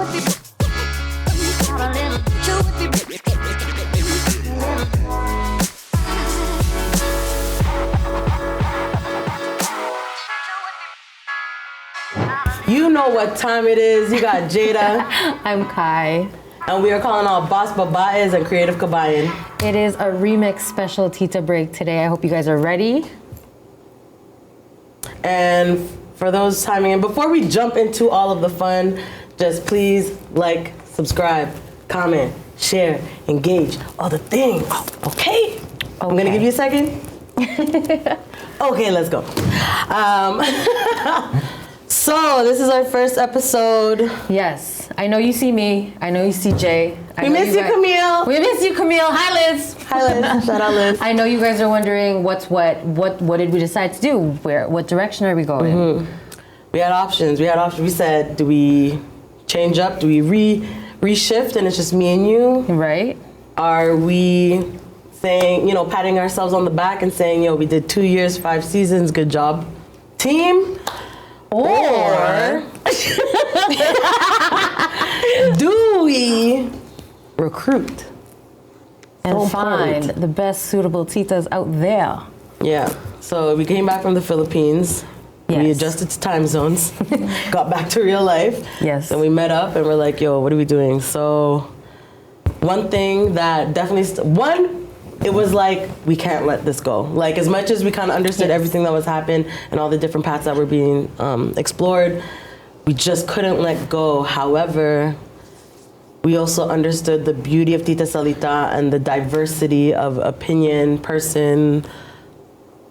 You know what time it is. You got Jada. I'm Kai. And we are calling all Boss Babaes and Creative Kabayan. It is a remix special Tita break today. I hope you guys are ready. And for those timing in, before we jump into all of the fun, just please like, subscribe, comment, share, engage, all the things. Okay? I'm gonna give you a second. Okay, let's go. So this is our first episode. Yes, I know you see me. I know you see Jay. We miss you, Camille. We miss you, Camille. Hi, Liz. Hi, Liz. Shout out, Liz. I know you guys are wondering what did we decide to do? What direction are we going? Mm-hmm. We had options. We said, do we change up? Do we reshift and it's just me and you? Right. Are we saying, patting ourselves on the back and saying, we did 2 years, 5 seasons, good job, team? Or do we recruit and find the best suitable Titas out there? Yeah. So we came back from the Philippines. Yes. We adjusted to time zones, got back to real life. Yes. And we met up and we're like, yo, what are we doing? So one thing that definitely, it was like, we can't let this go. Like, as much as we kind of understood everything that was happening and all the different paths that were being explored, we just couldn't let go. However, we also understood the beauty of Tita Salita and the diversity of opinion, person,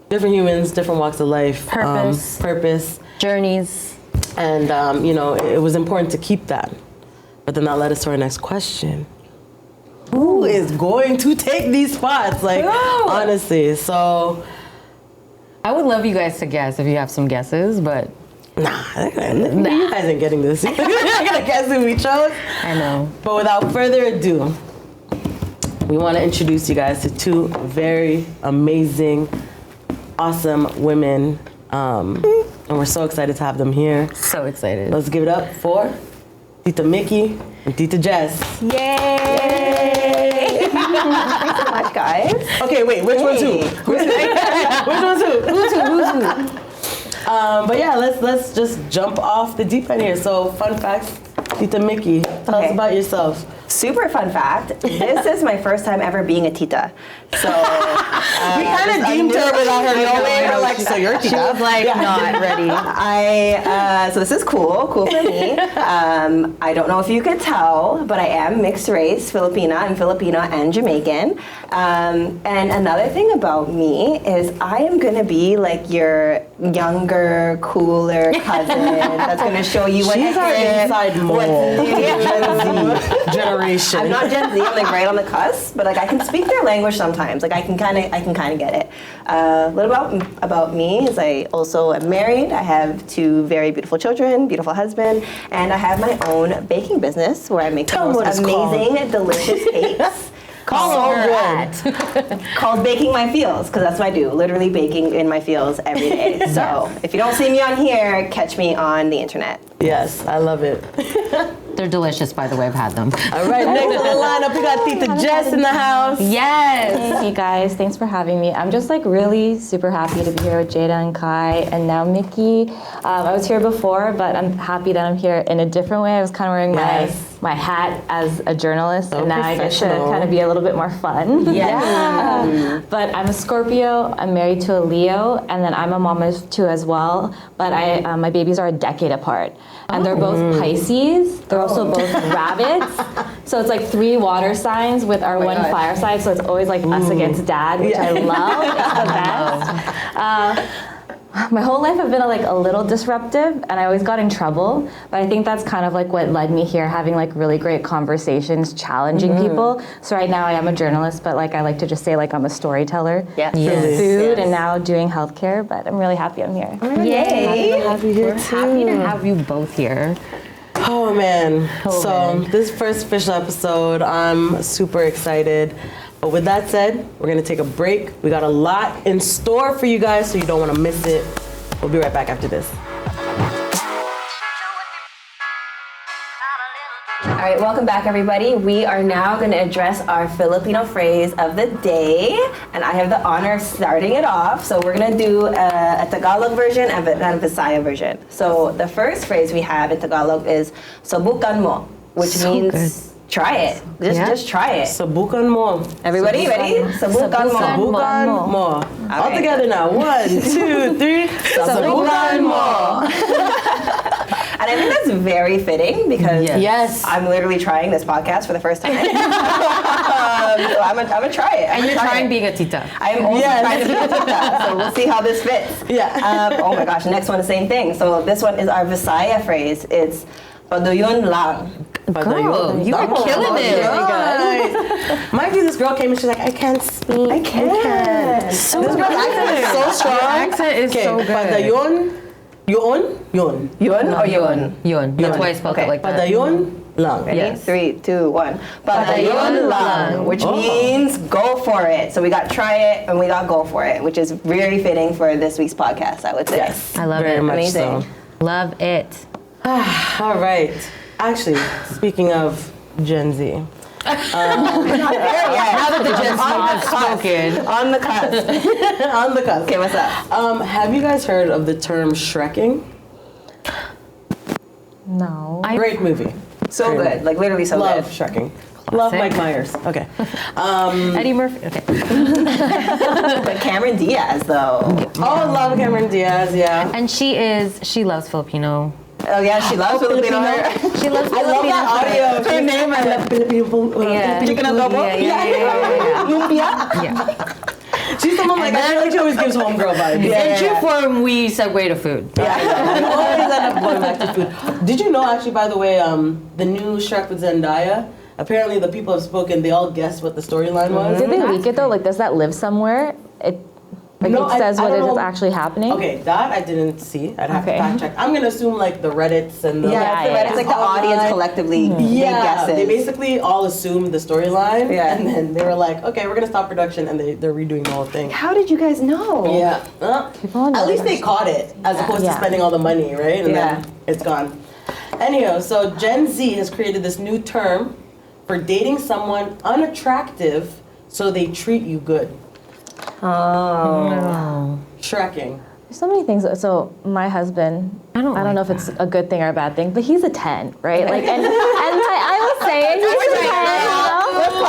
different humans, different walks of life. Purpose. Journeys. And, it was important to keep that. But then that led us to our next question. Who is going to take these spots? Like, honestly, so. I would love you guys to guess if you have some guesses, but. Nah. You guys ain't getting this. You're not gonna guess who we chose. I know. But without further ado, we want to introduce you guys to 2 very amazing, awesome women. And we're so excited to have them here. So excited. Let's give it up for Tita Mikki and Tita Jess. Yay! Thanks so much, guys. Okay, wait, which one's who? Which one's who? Who's who? But yeah, let's just jump off the deep end here. So, fun facts, Tita Mikki, tell us about yourself. Super fun fact, this is my first time ever being a Tita. So, we kind of deemed her without her knowing. We're like, so you're a Tita? She was like, not ready. So this is cool for me. I don't know if you could tell, but I am mixed race, Filipina. I'm Filipino and Jamaican. And another thing about me is I am gonna be like your younger, cooler cousin that's gonna show you what She's our inside mole. Gen Z generation. I'm not Gen Z. I'm like right on the cusp, but like I can speak their language sometimes. Like I can kind of get it. A little about me is I also am married. I have 2 very beautiful children, beautiful husband, and I have my own baking business where I make the most amazing, delicious cakes. Called Baking My Fields, because that's what I do, literally baking in my fields every day. So if you don't see me on here, catch me on the internet. Yes, I love it. They're delicious, by the way. I've had them. All right, next on the lineup, we got Tita Jess in the house. Yes. Hey guys, thanks for having me. I'm just like really super happy to be here with Jada and Kai and now Mikki. I was here before, but I'm happy that I'm here in a different way. I was kind of wearing my hat as a journalist, and now I get to kind of be a little bit more fun. Yeah. But I'm a Scorpio. I'm married to a Leo, and then I'm a mom of 2 as well. But my babies are a decade apart, and they're both Pisces. They're also both rabbits. So it's like 3 water signs with our one fire sign. So it's always like us against dad, which I love. It's the best. My whole life I've been like a little disruptive, and I always got in trouble, but I think that's kind of like what led me here, having like really great conversations, challenging people. So right now I am a journalist, but like I like to just say like I'm a storyteller through food and now doing healthcare, but I'm really happy I'm here. Yay! Happy to have you here We're happy to have you both here. Oh man, so this first official episode, I'm super excited. But with that said, we're gonna take a break. We got a lot in store for you guys, so you don't wanna miss it. We'll be right back after this. All right, welcome back, everybody. We are now going to address our Filipino phrase of the day, and I have the honor of starting it off. So we're going to do a Tagalog version and a Visaya version. So the first phrase we have in Tagalog is "subukan mo," which means try it. Just try it. Subukan mo. Everybody ready? Subukan mo. Subukan mo. All Okay. together now. 1, 2, 3. Subukan mo. And I think that's very fitting because Yes. I'm literally trying this podcast for the first time. So I'm gonna try it. And you're trying being a tita. I'm also trying to be a tita, so we'll see how this fits. Yeah. Oh my gosh, the next one, the same thing. So this one is our Visaya phrase. It's "Paduyun lang." Girl, you are killing it. Nice. Mind you, this girl came and she's like, I can't speak. I can. So this girl's accent is so strong. Your accent is so good. Padayon. Yun. Yun or yun? Yun. That's why I spelled it like that. Padayon lang. Ready? Yes. 3, 2, 1. Padayun lang, which means go for it. So we got try it and we got go for it, which is very fitting for this week's podcast, I would say. Yes. I love Very it. much Amazing. so. Love it. All right. Actually, speaking of Gen Z. Not there yet. Now that the Jess has spoken. On the cusp. On the cusp. Okay, what's up? Have you guys heard of the term Shreking? No. Great movie. So good. Like literally so Love good. Shreking. Love Mike Myers. Okay. Eddie Murphy. Okay. But Cameron Diaz though. Oh, love Cameron Diaz. Yeah. And she loves Filipino. Oh yeah, she loves Filipino. She loves I love that audio. Her name I love Filipino. Yeah. Chicken adobo? Yeah. Lumpia. Yeah. She's someone like, I feel like she always gives homegirl vibes. In true form, we segue to food. We always end up going back to food. Did you know, actually, by the way, the new Shrek with Zendaya, apparently the people have spoken, they all guessed what the storyline was. Did they leak it though? Like, does that live somewhere? It No, says I whether don't it's know. actually happening. Okay, that I didn't see. I'd have to Okay. fact check. I'm gonna assume like the Reddits and the It's like the audience collectively made guesses. they basically all assumed the storyline, Yeah. and then they were like, okay, we're gonna stop production, and they're redoing the whole thing. How did you guys know? Yeah, People know at least this. they caught it as opposed to Yeah. spending all the money, right? And Yeah. then it's gone. Anyhow, so Gen Z has created this new term for dating someone unattractive so they treat you good. Oh. Shreking. There's so many things. So my husband, I don't like know if it's a good thing or a bad thing, but he's a 10, right? Like, and I will say it, he's a 10, you know?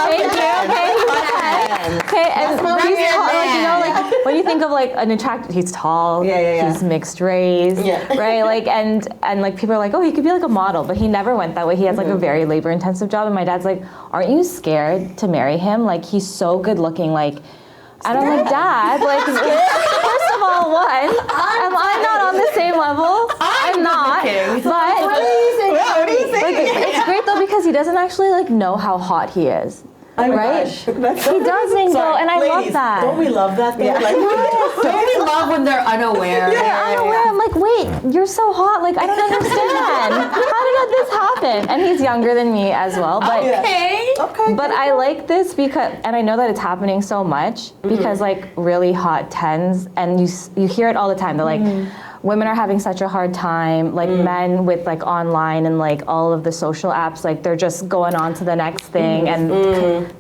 Thank you, okay, he's a 10. Okay, and he's tall, like, you know, like, when you think of like an attractive, he's tall, Yeah. he's mixed race, right? Like, and like people are like, oh, he could be like a model, but he never went that way. He has like a very labor intensive job, and my dad's like, aren't you scared to marry him? Like, he's so good looking, like, and I'm like, Dad, like, first of all, am I not on the same level? I'm not. But What are you saying? like, it's great though because he doesn't actually like know how hot he is. Right? He doesn't go, and I love Ladies, that. don't we love that thing? Like, Don't we love when they're unaware? They're unaware. I'm like, wait, you're so hot. Like, I don't understand. How did this happen? And he's younger than me as well. But Okay. But I like this because, and I know that it's happening so much because like really hot 10s, and you hear it all the time. They're like, women are having such a hard time, like men with like online and like all of the social apps, like they're just going on to the next thing, and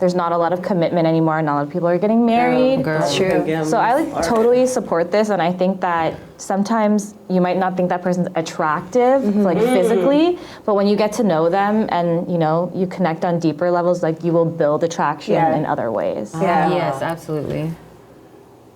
there's not a lot of commitment anymore, and a lot of people are getting married. Girl. True. So I like totally support this, and I think that sometimes you might not think that person's attractive, like physically, but when you get to know them and you know you connect on deeper levels, like you will build attraction in other ways. Yeah. Yes, absolutely.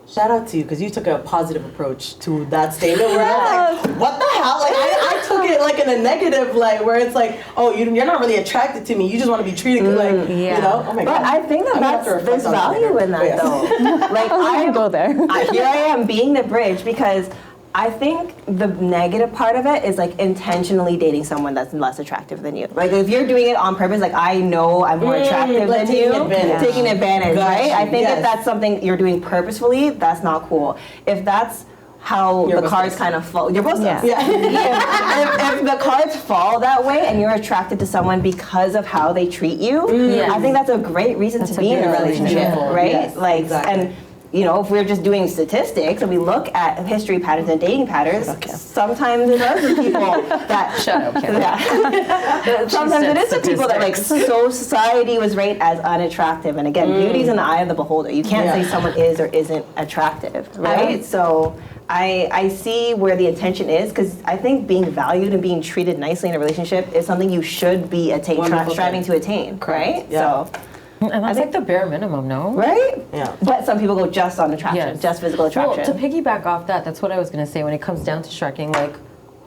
Shout out to you because you took a positive approach to that statement where I was like, what the hell? Like I took it like in a negative, like where it's like, oh, you're not really attracted to me. You just want to be treated good, like you know. Oh my But god. I think that I'm gonna have to there's reflect on that value later. in that though. Like I go there. Here I am being the bridge because I think the negative part of it is like intentionally dating someone that's less attractive than you. Like if you're doing it on purpose, like I know I'm more attractive like than taking you, advantage. taking advantage, Got right? you, I think yes. if that's something you're doing purposefully, that's not cool. If that's how You're the cards both kind of fall, you're both Yeah. if the cards fall that way and you're attracted to someone because of how they treat you, I think that's a great reason to be in a good relationship, reason. right? Yes, like exactly. and if we're just doing statistics and we look at history patterns and dating patterns, sometimes it is the people that Shut up, Kim. Yeah. Sometimes it is the people that like society was rated as unattractive. And again, beauty's in the eye of the beholder. You can't say someone is or isn't attractive, right? So I see where the intention is, because I think being valued and being treated nicely in a relationship is something you should be striving to attain, right? Yeah. So. And that's like the bare minimum, no? Right? Yeah. But some people go just on attraction, just physical attraction. Well, to piggyback off that, that's what I was going to say when it comes down to Shreking. Like,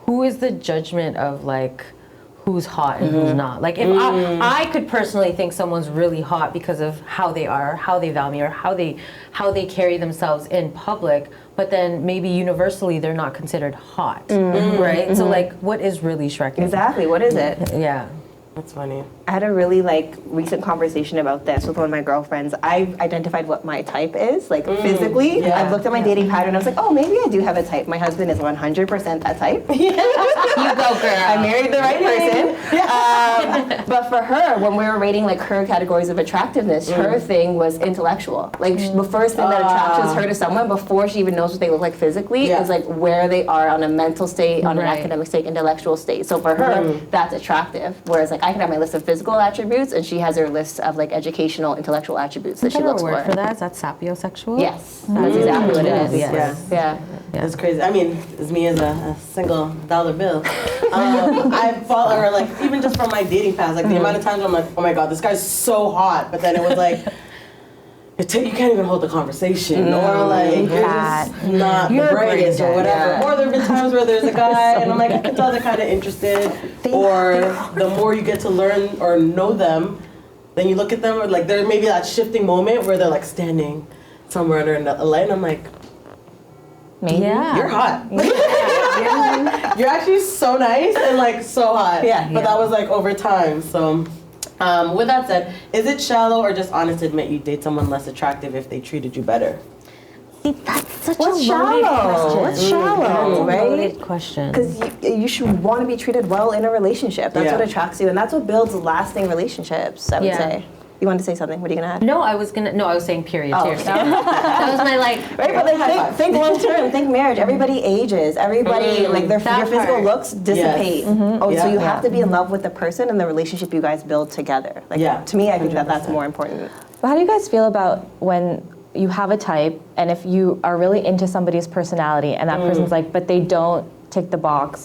who is the judgment of, like, who's hot and who's not? Like, if I could personally think someone's really hot because of how they are, how they value me, or how they carry themselves in public, but then maybe universally they're not considered hot, right? So, like, what is really Shreking? Exactly. What is it? Yeah. That's funny. I had a really recent conversation about this with one of my girlfriends. I've identified what my type is, physically. Yeah. I've looked at my dating pattern. I was like, oh, maybe I do have a type. My husband is 100% that type. You go, girl. I married the right person. But for her, when we were rating her categories of attractiveness, her thing was intellectual. The first thing that attracts her to someone before she even knows what they look like physically is where they are on a mental state, on an academic state, intellectual state. So for her, that's attractive. Whereas I can have my list of physical attributes, and she has her list of educational, intellectual attributes that she looks word for. for that? Is that sapiosexual? Yes, that's exactly what it is. Yes. Yeah. It's crazy. I mean, as me as a single dollar bill, I follow her even just from my dating past, the amount of times I'm like, oh my god, this guy's so hot, but then it was you can't even hold the conversation, or you're just not the brightest or whatever. Yeah. Or there have been times where there's a guy and I'm like, I can tell they're kind of interested. Or the more you get to learn or know them, then you look at them, or there may be that shifting moment where they're standing somewhere under a light, and I'm like, Maybe. Yeah. you're hot. You're actually so nice and so hot. Yeah. But that was over time. So with that said, is it shallow or just honest to admit you date someone less attractive if they treated you better? See, that's such What's a loaded shallow? question. What's shallow, That's a right? loaded question. Because you should want to be treated well in a relationship. That's Yeah. what attracts you, and that's what builds lasting relationships, I would say. You wanted to say something? What are you going to add? No, I was saying period. Seriously. That was my Right, but think long term, think marriage. Everybody ages. Everybody, your physical looks dissipate. Yes. So you have to be in love with the person and the relationship you guys build together. To me, I think that's more important. But how do you guys feel about when you have a type, and if you are really into somebody's personality, and that person's but they don't tick the box,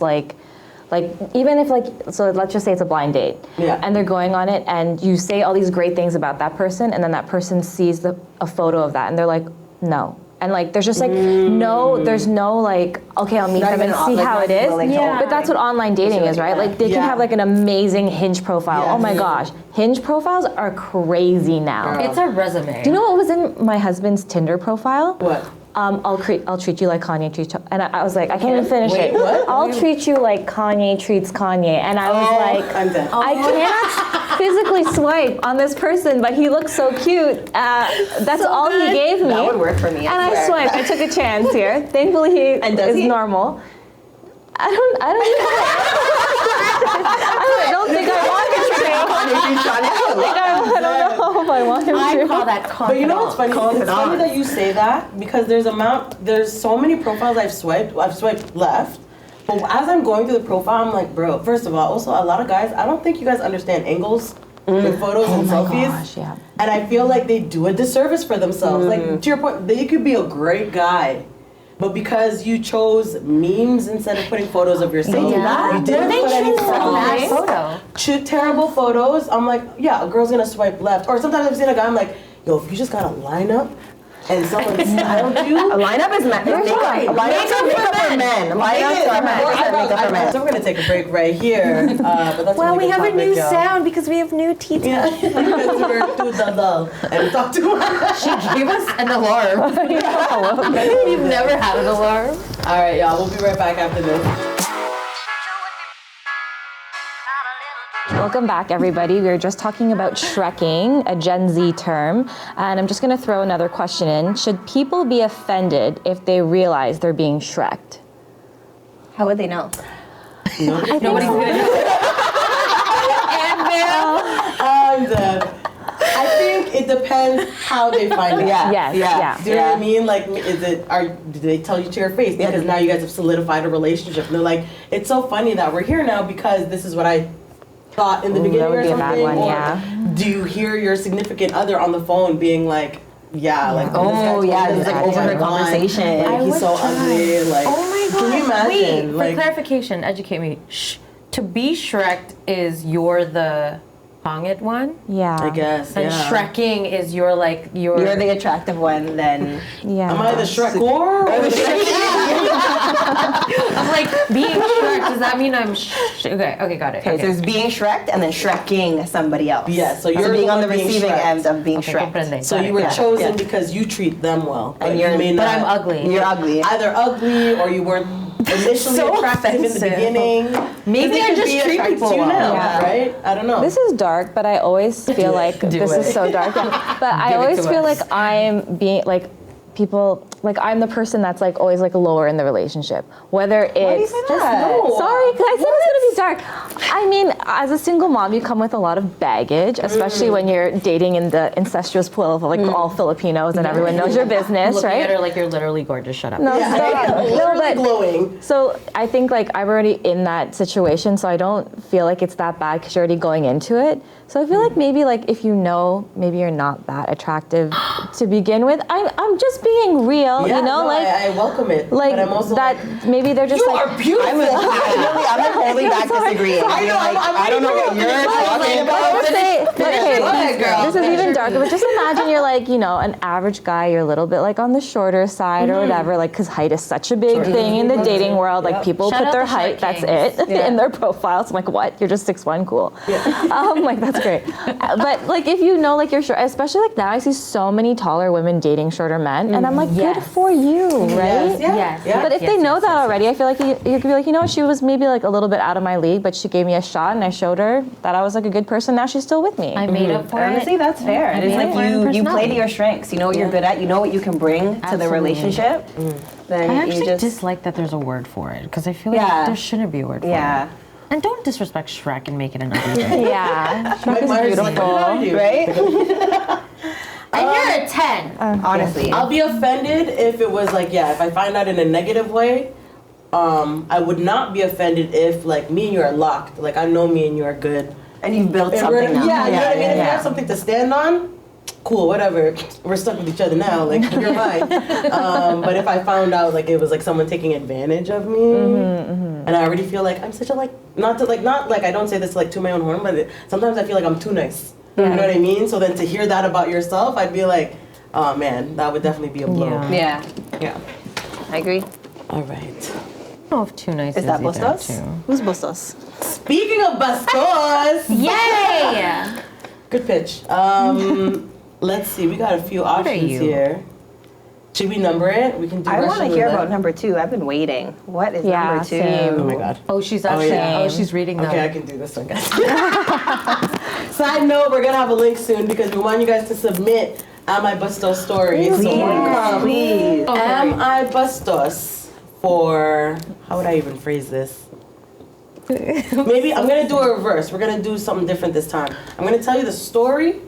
even if so let's just say it's a blind date, and they're going on it, and you say all these great things about that person, and then that person sees a photo of that, and they're like, no. And there's just no, there's no okay, I'll meet them and see how it is. But that's what online dating is, right? They can have an amazing Hinge profile. Oh my gosh, Hinge profiles are crazy now. It's a resume. Do you know what was in my husband's Tinder profile? What? I'll treat you like Kanye treats, and I was like, I can't even finish it. What? I'll treat you like Kanye treats Kanye, and I was I'm dead. I can't physically swipe on this person, but he looks so cute. That's all he gave me. That would work for me. And I swiped. I took a chance here. Thankfully, he is normal. I don't think I want him to. I don't know if I want him to. I call that confidant. But you know what's funny? It's funny that you say that, because there's so many profiles I've swiped left. But as I'm going through the profile, I'm like, bro, first of all, also a lot of guys, I don't think you guys understand angles with photos and selfies. Gosh, yeah. And I feel like they do a disservice for themselves. To your point, you could be a great guy, but because you chose memes instead of putting photos of yourself, you didn't put any photos. Terrible photos. I'm like, yeah, a girl's gonna swipe left. Or sometimes I've seen a guy, I'm like, yo, if you just got a lineup and someone styled you. A lineup is makeup. Lineups are makeup for men. Lineups are makeup for men. So we're gonna take a break right here. But that's Well, we have a new y'all. sound because we have new Titas. Yeah, because we're too dull and talk too much. She gave us an alarm. We've never had an alarm. All right, y'all. We'll be right back after this. Welcome back, everybody. We were just talking about Shreking, a Gen Z term, and I'm just going to throw another question in. Should people be offended if they realize they're being Shreked? How would they know? Nobody's gonna know. I'm dead. I think it depends depends how they find out. Yes. Do you know what I mean? Like, do they tell you to your face? Because now you guys have solidified a relationship. And they're like, it's so funny that we're here now because this is what I thought in the beginning that would or be a something. bad one, Or do you hear your significant other on the phone being like, like it's like overheard conversation. Like, he's so ugly. Like, Oh my god. can you imagine? Wait, like, for clarification, educate me. To be Shreked is you're the ponged one? Yeah. I guess. And Shreking is you're the attractive one, then Yeah. Am I the Shrek or the I'm like, being Shrek, does that mean I'm okay, got it. Okay, so there's being Shreked and then Shreking somebody else. Yeah, so you're being the on the one being receiving Shreked. end of being Shreked. comprende. So Got you it. were Yeah. chosen because you treat them well, And you may But not. I'm ugly. You're ugly. Either ugly or you weren't initially So attractive in the offensive. beginning. Maybe I just treat people to you well. now, Yeah. right? I don't know. This is dark, but I always feel like this it. is so dark. But I Give it always to feel us. like I'm being like people like I'm the person that's like always like lower in the relationship. Whether it's do you say that? No. Sorry, because I said it's gonna be dark. I mean, as a single mom, you come with a lot of baggage, especially when you're dating in the incestuous pool of like all Filipinos and everyone knows your business, Looking right? at her like you're literally gorgeous. Shut up. No, Yeah, stop. No, literally but glowing. so I think like I'm already in that situation, so I don't feel like it's that bad because you're already going into it. So I feel like maybe like if you know maybe you're not that attractive to begin with, I'm just being real, Yeah, you know, no, like I welcome it. like but I'm also that like, maybe they're just you like are beautiful. I'm holding back disagreeing. I know, I don't know what you're talking I about. would say, like, Go ahead, girl. this is even darker, but just imagine you're like, you know, an average guy, you're a little bit like on the shorter side or whatever, like, because height is such a big thing in the dating world. Like, people Shout put out their the height, that's Shrekings. it, in their profiles. I'm like, what? You're just 6'1", cool. Like, that's great. But, like, if you know, like, you're short, especially like now, I see so many taller women dating shorter men, and I'm like, good Yes. for you, right? Yes, yeah. Yes. Yeah. But if they know that already, I feel like you could be like, you know, she was maybe like a little bit out of my league, but she gave me a shot, and I showed her that I was like a good person. Now she's still with me. I made up for Honestly, it. that's fair. I It's mean, like learn you play to personality. your strengths. You know what you're good at. You know what you can bring to the Absolutely. relationship. Then I you actually just dislike that there's a word for it because I feel like Yeah. there shouldn't be a word for yeah. it. And don't disrespect Shrek and make it an ugly thing. Yeah, My Shrek is Myers is beautiful. like, "What do I do?" Right? And you're a 10. Honestly. I'll be offended if it was like, if I find out in a negative way. I would not be offended if like me and you are locked. Like I know me and you are good. And you've built And something now. yeah, you know what I mean? If we yeah. have something to stand on, cool, whatever. We're stuck with each other now. Like you're mine. But if I found out like it was like someone taking advantage of me, and I already feel like I'm such a not like I don't say this like to my own horn, but sometimes I feel like I'm too nice. You know what I mean? So then to hear that about yourself, I'd be like, oh man, that would definitely be a blow. Yeah. Yeah. I agree. All right. I don't know if too nice Is that either, Bustos? too. Who's Bustos? Speaking of bastos, Yay! good pitch. Let's see, we got a few options you? here. Should we number it? We can do I want to Russian hear roulette. about number 2. I've been waiting. What is Yeah, number 2? same. Oh my god. Oh, she's actually. yeah. she's reading them. Okay, I can do this one, guys. Side note, we're gonna have a link soon because we want you guys to submit Am I Bustos stories. So more to come. Please. Am I Bustos for, how would I even phrase this? Maybe I'm gonna do a reverse. We're gonna do something different this time. I'm gonna tell you the story,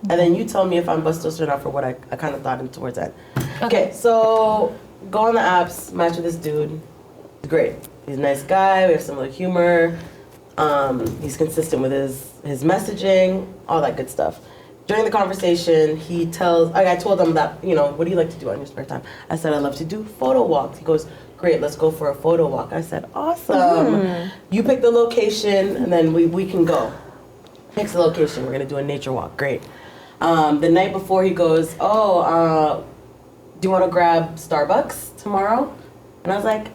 and then you tell me if I'm Bustos or not for what I kind of thought in towards that. Okay, so go on the apps, match with this dude. He's great. He's a nice guy. We have similar humor. He's consistent with his messaging, all that good stuff. During the conversation, he tells, I told him that, you know, what do you like to do on your spare time? I said, I love to do photo walks. He goes, great, let's go for a photo walk. I said, awesome. You pick the location, and then we can go. Picks the location. We're going to do a nature walk. Great. The night before, he goes, do you want to grab Starbucks tomorrow? And I was like,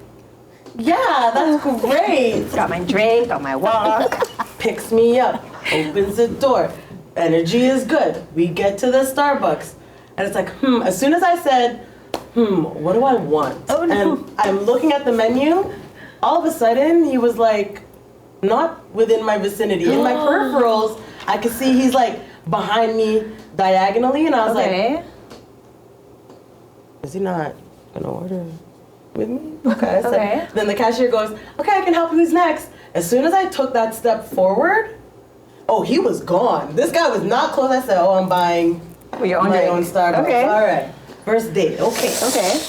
yeah, that's great. Got my drink, got my walk. Picks me up, opens the door. Energy is good. We get to the Starbucks. And it's like, as soon as I said, what do I want? Oh, no. And I'm looking at the menu. All of a sudden, he was like, not within my vicinity. In my peripherals, I could see he's like behind me diagonally. And I was like, is he not going to order with me? Okay. So then the cashier goes, okay, I can help you. Who's next? As soon as I took that step forward, he was gone. This guy was not close. I said, I'm buying With your own my drink. own Starbucks. Okay. All right. First date. Okay. Okay.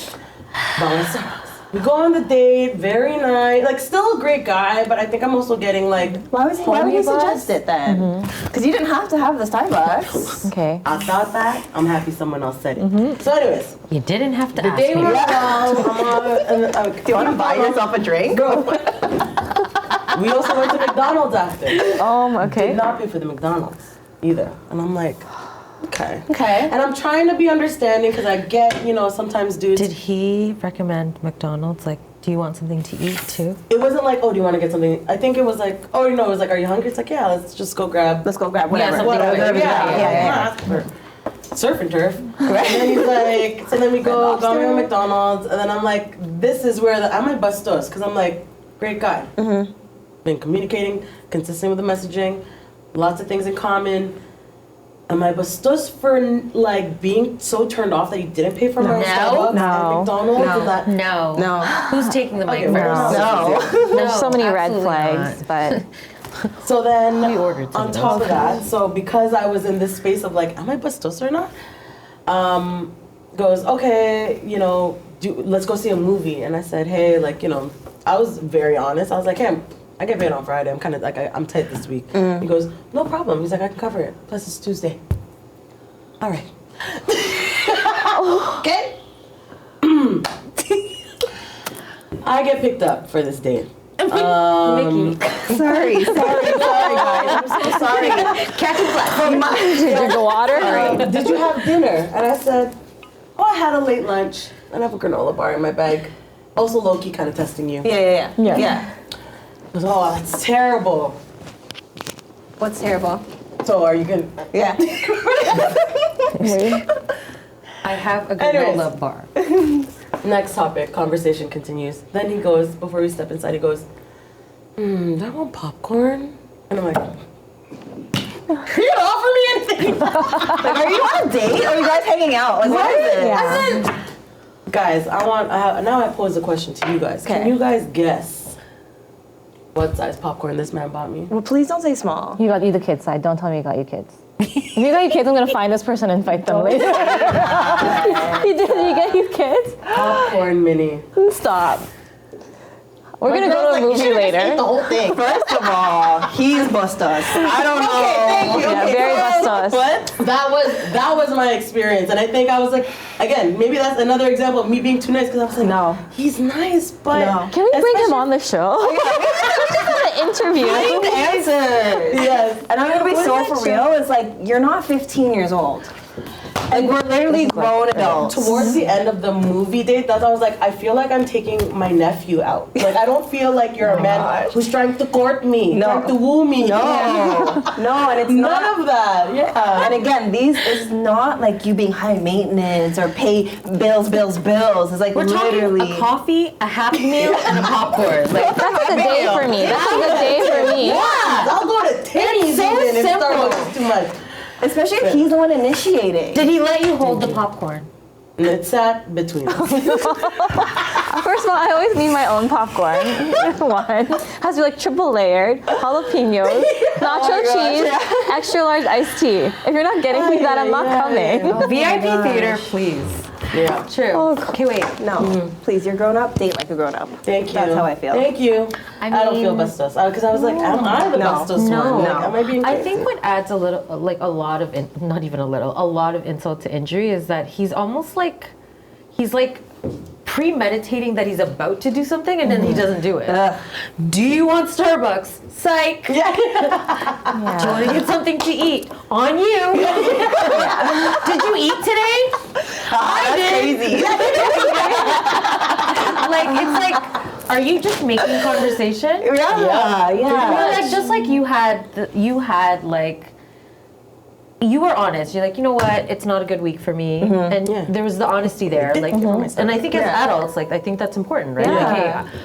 Buying Starbucks. We go on the date. Very nice. Like, still a great guy, but I think I'm also getting like. Why would he Homey suggest it then? Because you didn't have to have the Starbucks. Okay. I thought that. I'm happy someone else said it. So, anyways, You didn't have to the ask day me. went well. Do you want to buy yourself a drink? Bro. We also went to McDonald's after. Okay. Did not pay for the McDonald's either. And I'm like, okay. Okay. And I'm trying to be understanding because I get, sometimes dudes. Did he recommend McDonald's? Like, do you want something to eat too? It wasn't like, oh, do you want to get something? I think it was like, oh, it was like, are you hungry? It's like, yeah, let's just go grab. Let's go grab whatever. something Whatever. quick. Yeah. For surf and turf. And then he's like, so then we go, got me on McDonald's, and then I'm like, this is where I might bust us because I'm like, great guy. Been communicating, consistent with the messaging, lots of things in common. Am I bustos for like being so turned off that you didn't pay for my Starbucks and McDonald's? No. Is that No. Who's taking the mic Okay, first? No. There's so many red absolutely flags, not. but So then, We ordered on some top of that, so because I was in this space of like, am I bustos or not? Goes, okay, let's go see a movie. And I said, hey, like, I was very honest. I was like, hey, I get paid on Friday. I'm kind of like, I'm tight this week. He goes, no problem. He's like, I can cover it. Plus it's Tuesday. All right. Okay. I get picked up for this date. Mikki. Sorry, guys. I'm so sorry. Catching flash. did you drink the water? Did you have dinner? And I said, oh, I had a late lunch. And I have a granola bar in my bag. Also low-key kind of testing you. Yeah. He goes, oh, that's terrible. What's terrible? So are you gonna? Yeah. I have a Anyways. granola bar. Next topic, conversation continues. Then he goes, before we step inside, he goes, do I want popcorn? And I'm like, you don't offer me anything. Like, are you on a date? Or are you guys hanging out? Like, what is it? Yeah. Guys, now I pose a question to you guys. Can Okay. you guys guess what size popcorn this man bought me? Well, please don't say small. You got you the kids side. Don't tell me you got you kids. If you got you kids, I'm gonna find this person and fight them later. You did? You get you kids? Popcorn mini. Stop. We're gonna go to a movie later. The whole thing. First of all, he's bust us. I don't know. Okay, thank you. Yeah, Okay, very so- bustos. But that was my experience, and I think I was like, again, maybe that's another example of me being too nice because I was like, No. he's nice, but No. Can we bring him especially- on the show? We just have an interview. Answers. Yes. And I'm gonna be What so is for that real. It's like you're not 15 years old. Like we're literally grown adults. Towards the end of the movie date, that's I was like, I feel like I'm taking my nephew out. Like I don't feel like you're a man who's trying to court me, trying to woo me. No, and it's not. None of that. Yeah. And again, this is not like you being high maintenance or pay bills. It's like We're literally. talking a coffee, a Happy Meal, and a popcorn. Like, That's a good day for me. That's a good day for me. Yeah. I'll go to Timmy's so even if simple. Starbucks is too much. Especially if he's the one initiating. did he let you hold the popcorn? And it sat between us. First of all, I always need my own popcorn. One has to be like triple layered, jalapenos, nacho cheese, extra large iced tea. If you're not getting me that, I'm not coming. VIP theater, please. Yeah. True. Okay, wait. No, please, you're grown up. Date like a grown up. Thank you. That's how I feel. Thank you. I I don't feel mean- bustos because I was like, am I the bustos No. one? Like, am I being I crazy? think what adds a little, like a lot of, not even a little, a lot of insult to injury is that he's almost like, he's like premeditating that he's about to do something and then he doesn't do it. Do you want Starbucks? Psych. Do you want to get something to eat? On you. Did you eat today? I did. Crazy. Like it's like, are you just making conversation? Yeah. Or like just like you had like you were honest. You're like, you know what? It's not a good week for me, and there was the honesty there. Like, and I think as adults, like I think that's important, right? Like, hey,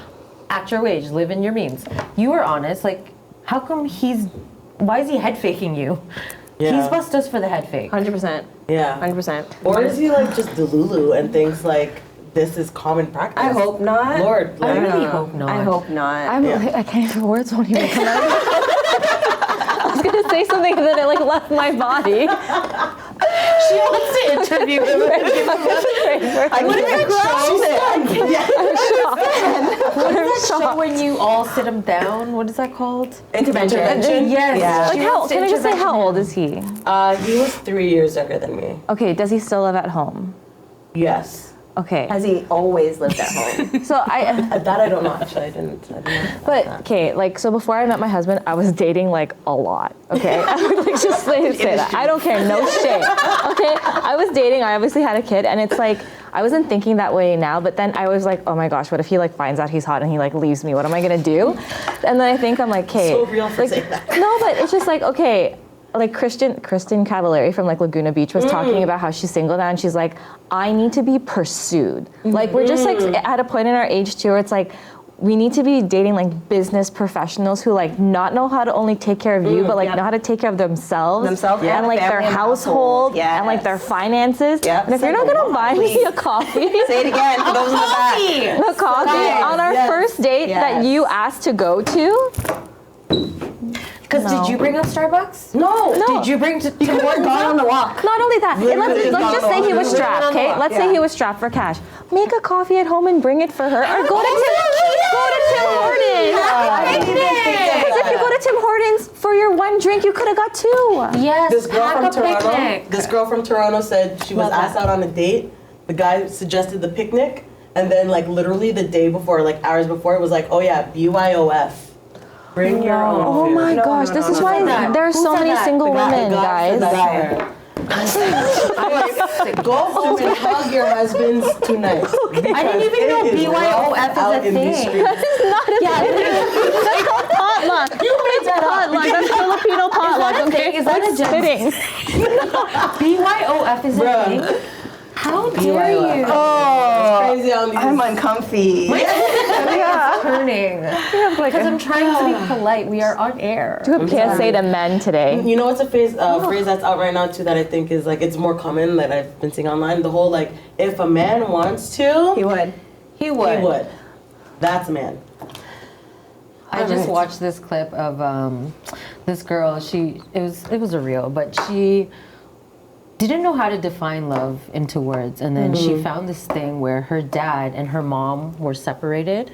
act your wage, live in your means. You were honest. Like, how come why is he head faking you? Yeah. He's bust us for the head fake. 100%. Yeah. 100%. Or is he like just delulu and thinks like this is common practice? I hope not. Lord, I like, really hope not. I hope not. I can't even, words won't even come out. I was gonna say something and then it like left my body. She wants to interview him. I couldn't even grasp it. What is that show when you all sit him down? What is that called? Intervention. Yes. Yeah. Like can I just say how old is he? He was 3 years younger than me. Okay, does he still live at home? Yes. Okay. Has he always lived at home? So That I don't know. Actually, I didn't know. but okay, like so before I met my husband, I was dating like a lot. Okay, I would like just say that. I don't care, no shit. Okay, I was dating. I obviously had a kid, and it's like I wasn't thinking that way now. But then I was like, oh my gosh, what if he like finds out he's hot and he like leaves me? What am I gonna do? And then I think I'm like, okay, So real for like, saying that. no, but it's just like okay. Like Kristen Cavallari from like Laguna Beach was talking about how she's single now, and she's like, I need to be pursued. Like we're just like at a point in our age too where it's like we need to be dating like business professionals who like not know how to only take care of you, but like know how to take care of themselves and like their family and household Yes. and like their finances. Yep. And if you're not gonna buy me a coffee, Say it again for those in the back. the coffee on our first date that you asked to go to. Because did you bring up Starbucks? No. Did you bring Tim Hortons? Gone on the walk. Not only that, Literally let's just say he was strapped, okay? Let's say Yeah. he was strapped for cash. Make a coffee at home and bring it for her, or go to Tim Hortons. Because if you go to Tim Hortons for your one drink, you could have got two. Yes, This girl pack from a Toronto. picnic. This girl from Toronto said she was asked out on a date. The guy suggested the picnic, and then like literally the day before, like hours before, it was like, oh yeah, BYOF. Bring your own Oh food. my gosh, this is why there are so many single women, guys. Go home and hug your husbands tonight. I didn't even know BYOF is a thing. This is not a thing. That's called potluck. You made that potluck. That's Filipino potluck. Okay, Is that a kidding? BYOF is a thing? How dare you? Oh, Crazy on these. I'm uncomfy. It's turning. Because I'm trying to be polite. We are on air. Do a PSA to men today. You know what's a phrase that's out right now too that I think is like it's more common that I've been seeing online. The whole like if a man wants to, He would. He would. he would. That's a man. I just watched this clip of this girl. It was a reel, but she didn't know how to define love into words, and then she found this thing where her dad and her mom were separated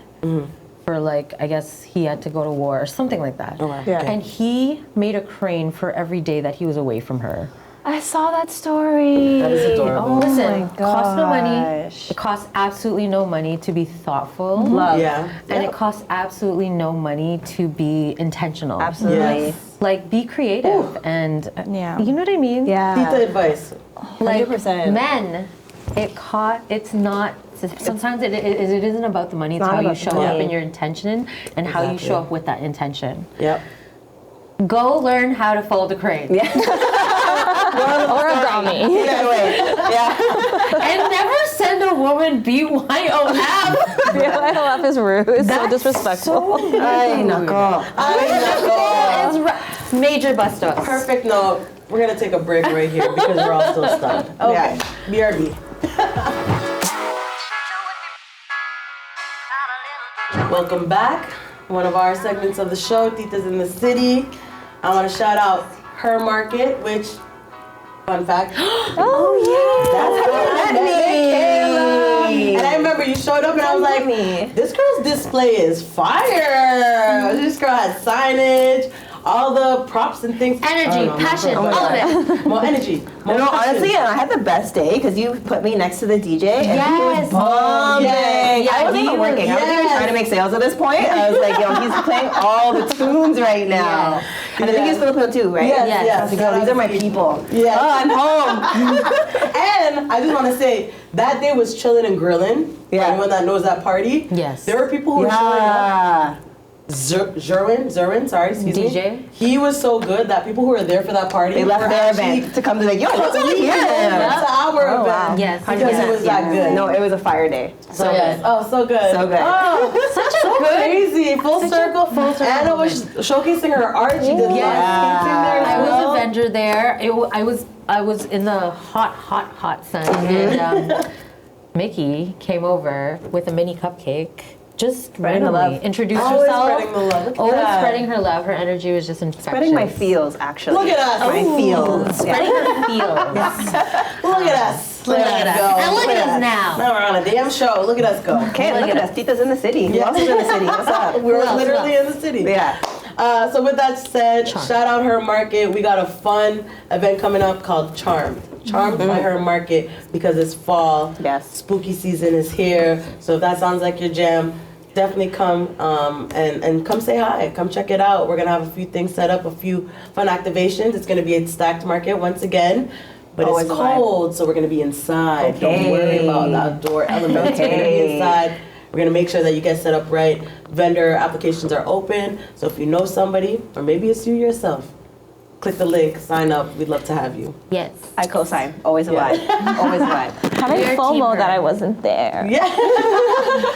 for like I guess he had to go to war or something like that. Yeah. And he made a crane for every day that he was away from her. I saw that story. That is adorable. Listen, my costs no money. gosh. It costs absolutely no money to be thoughtful. Love. Yeah. And it costs absolutely no money to be intentional. Absolutely. Yes. Like, be creative and, Yeah. you know what I mean? Yeah. Tita advice. Like, 100%. men, it's not, sometimes it isn't about the money, it's not how you about show the money. up and your intention and how you Exactly. show up with that intention. Yep. Go learn how to fold a crane. Yeah. Origami. Either way. Yeah. And never send a woman BYOF. BYOF is rude. It's so That's disrespectful. Ay, nako. It's major bust ups. Perfect note. We're gonna take a break right here because we're all still stunned. Okay. BRB. Welcome back. One of our segments of the show, Titas in the City. I want to shout out Her Market, which, fun fact, Oh, yeah. That's how you met me. and I remember you showed up and I was like, this girl's display is fire. This girl had signage, all the props and things. Energy, passion, all of it. More energy. More No, passion. honestly, and I had the best day because you put me next to the DJ and he Yes. was bombing. Yes. I wasn't even working. I wasn't even trying to make sales at this point. I was like, yo, he's playing all the tunes right now. And I think he's Filipino too, right? Yes, Yes. yes. I was like, yo, these are my people. Yes. Oh, I'm home. And I just want to say, that day was chilling and grilling. Yeah. For anyone that knows that party. Yes. There were people who were showing up. Yeah. Zerwin, sorry, excuse me. DJ? He was so good that people who were there for that party They left were their actually event to come to like, yo, what's on here? That's our event. wow. Yes. Because it was that good. No, it was a fire day. So good. Oh, so good. So good. Oh, Such a so good. crazy. Full circle. Anna was showcasing her art. She did Yes. landscaping there as I was well. a vendor there. I was in the hot sun, and Mikki came over with a mini cupcake just Spreading the randomly love. introduced Always herself. spreading the love. Look at Always that. spreading her love. Her energy was just infectious. Spreading my feels, actually. Look at us. My feels. Spreading her feels. Look at us. Look at us. Go. And look at us now. Now we're on a damn show. Look at us go. Okay, look at us. Tita's in the city. Who else is in the city? What's up? We're else? literally in the city. Yeah. So with that said, shout out Her Market. We got a fun event coming up called Charmed. Charmed by Her Market because it's fall. Yes. Spooky season is here. So if that sounds like your jam, definitely come and come say hi. Come check it out. We're gonna have a few things set up, a few fun activations. It's gonna be at Stackt Market once again. But Always it's a vibe. cold, so we're gonna be inside. Okay. Don't worry about the outdoor elements. We're gonna be inside. We're gonna make sure that you get set up right. Vendor applications are open, so if you know somebody, or maybe it's you yourself, click the link, sign up. We'd love to have you. Yes. I co-sign. Always a vibe. Always a vibe. Having You're FOMO team that her. I wasn't there. Yeah.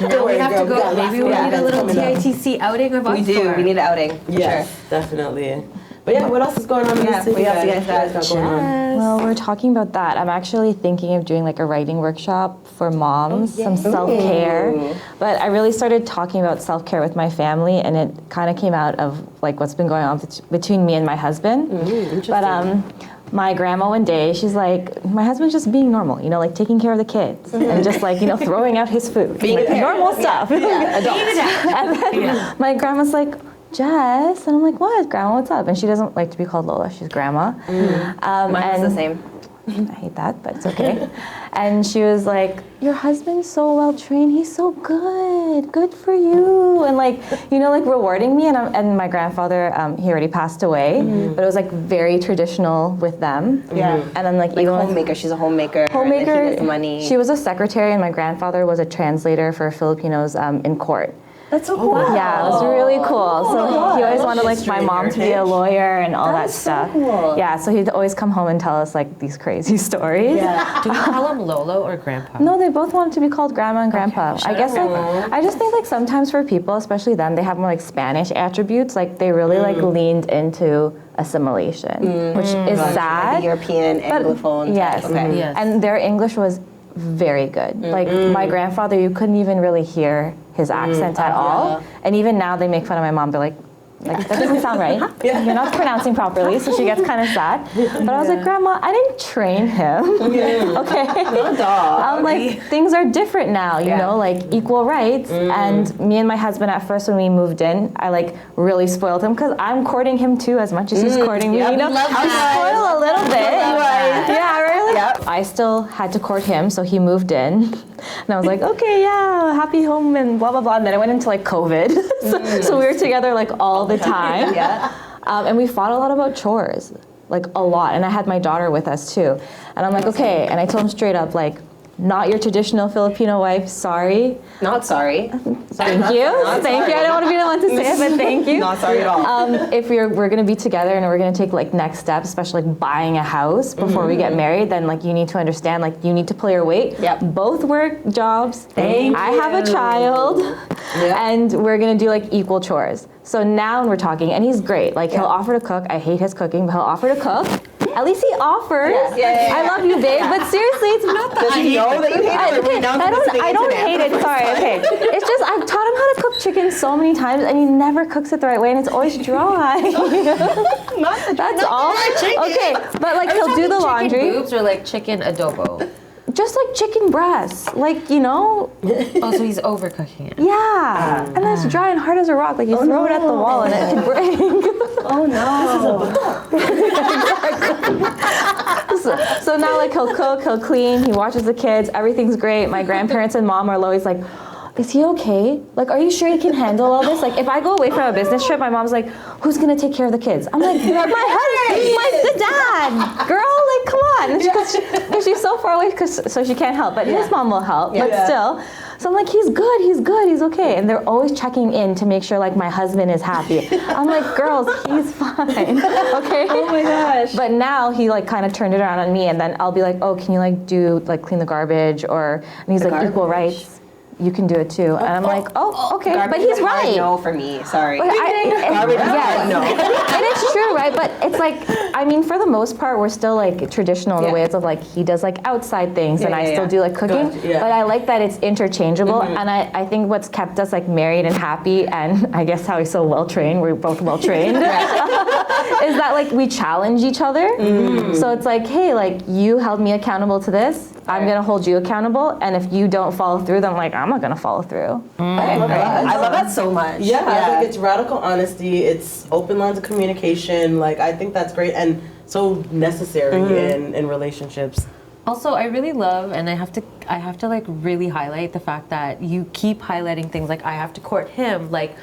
Now we have to go. Maybe we need a little TITC. TITC outing of us. We do. We need an outing. For Yes, definitely. But yeah, what else is going on in Yeah, the city? what else you guys got? got going on? Well, we're talking about that. I'm actually thinking of doing like a writing workshop for moms, some self-care. But I really started talking about self-care with my family, and it kind of came out of like what's been going on between me and my husband. But my grandma one day, she's like, my husband's just being normal, you know, like taking care of the kids and just like, you know, throwing out his food. Being like a parent. normal stuff. And then my grandma's like, Jess, and I'm like, what, Grandma, what's up? And she doesn't like to be called Lola, she's Grandma. Mine's the same. I hate that, but it's okay. And she was like, your husband's so well trained, he's so good for you. And like, you know, like rewarding me. And my grandfather, he already passed away, but it was like very traditional with them. Yeah. And then like Like even with homemaker. She's a homemaker. homemaker, And then he gets money. she was a secretary, and my grandfather was a translator for Filipinos in court. That's so cool. Yeah, it was really cool. So he always wanted like my mom to be a lawyer and all that That's so stuff. cool. Yeah, so he'd always come home and tell us like these crazy stories. Do we call him Lolo or Grandpa? No, they both wanted to be called grandma and grandpa. I guess like I just think like sometimes for people, especially them, they have more like Spanish attributes. Like they really like leaned into assimilation, which is sad. The European Anglophone. Yes. type. Okay. Yes. And their English was very good. Like my grandfather, you couldn't even really hear his accent at all. And even now they make fun of my mom. They're like that doesn't sound right. You're not pronouncing properly, so she gets kind of sad. But I was like, Grandma, I didn't train him. Okay. No dog. I'm like, things are different now, you know, like equal rights. And me and my husband at first when we moved in, I like really spoiled him because I'm courting him too as much as he's courting me. You know, love I that. spoil a little bit. Yeah, really. Yep. I still had to court him, so he moved in. And I was like, okay, yeah, happy home and blah, blah, blah. And then I went into like COVID. So we were together like all the time. Yeah. And we fought a lot about chores, like a lot. And I had my daughter with us too. And I'm like, okay. And I told him straight up, like, not your traditional Filipino wife, sorry. Not sorry. Thank you. Thank you. I don't want to be the one to say it, but thank you. Not sorry at all. If we're going to be together and we're going to take like next steps, especially like buying a house before we get married, then like you need to understand, like you need to pull your weight. Yep. Both work jobs. Thank I have a child, Yep. and we're going to do like equal chores. So now we're talking, and he's great. Like he'll offer to cook. I hate his cooking, but he'll offer to cook. At least he offers. Yeah. I love you, babe. But seriously, it's not that Does he know that you hate it? Or we announced this to the I don't internet hate for it. the first Sorry. time? Okay. It's just I've taught him how to cook chicken so many times, and he never cooks it the right way, and it's always dry. That's all. Okay, but like he'll do the laundry. Chicken boobs or like chicken adobo? Just like chicken breasts, like you know. Oh, so he's overcooking it. Yeah, and then it's dry and hard as a rock. Like you throw it at the wall and it can break. Oh no. So now like he'll cook, he'll clean, he watches the kids, everything's great. My grandparents and mom are always like, is he okay? Like, are you sure he can handle all this? Like, if I go away from a business trip, my mom's like, who's gonna take care of the kids? I'm like, my husband, the dad, girl, like, come on. And because she's so far away, so she can't help. But his mom will help, but still. So I'm like, he's good, he's okay. And they're always checking in to make sure like my husband is happy. I'm like, girls, he's fine, okay? Oh my gosh. But now he like kind of turned it around on me, and then I'll be like, oh, can you like clean the garbage, and he's like, equal rights. you can do it too. And I'm like, oh, okay. Garbage But he's is a hard right. no for me. Sorry. But Garbage is yes. no. And it's true, right? But it's like, I mean, for the most part, we're still like traditional in the ways of like, he does like outside things and I still do like cooking. Gotcha, yeah. But I like that it's interchangeable. And I think what's kept us like married and happy, and I guess how he's so well trained, we're both well trained, is that like we challenge each other. So it's like, hey, like you held me accountable to this. I'm gonna hold you accountable, and if you don't follow through, then I'm like, I'm not gonna follow through. I love that so much. Yeah, I think it's radical honesty. It's open lines of communication. Like, I think that's great and so necessary in relationships. Also, I really love, and I have to like really highlight the fact that you keep highlighting things like I have to court him, like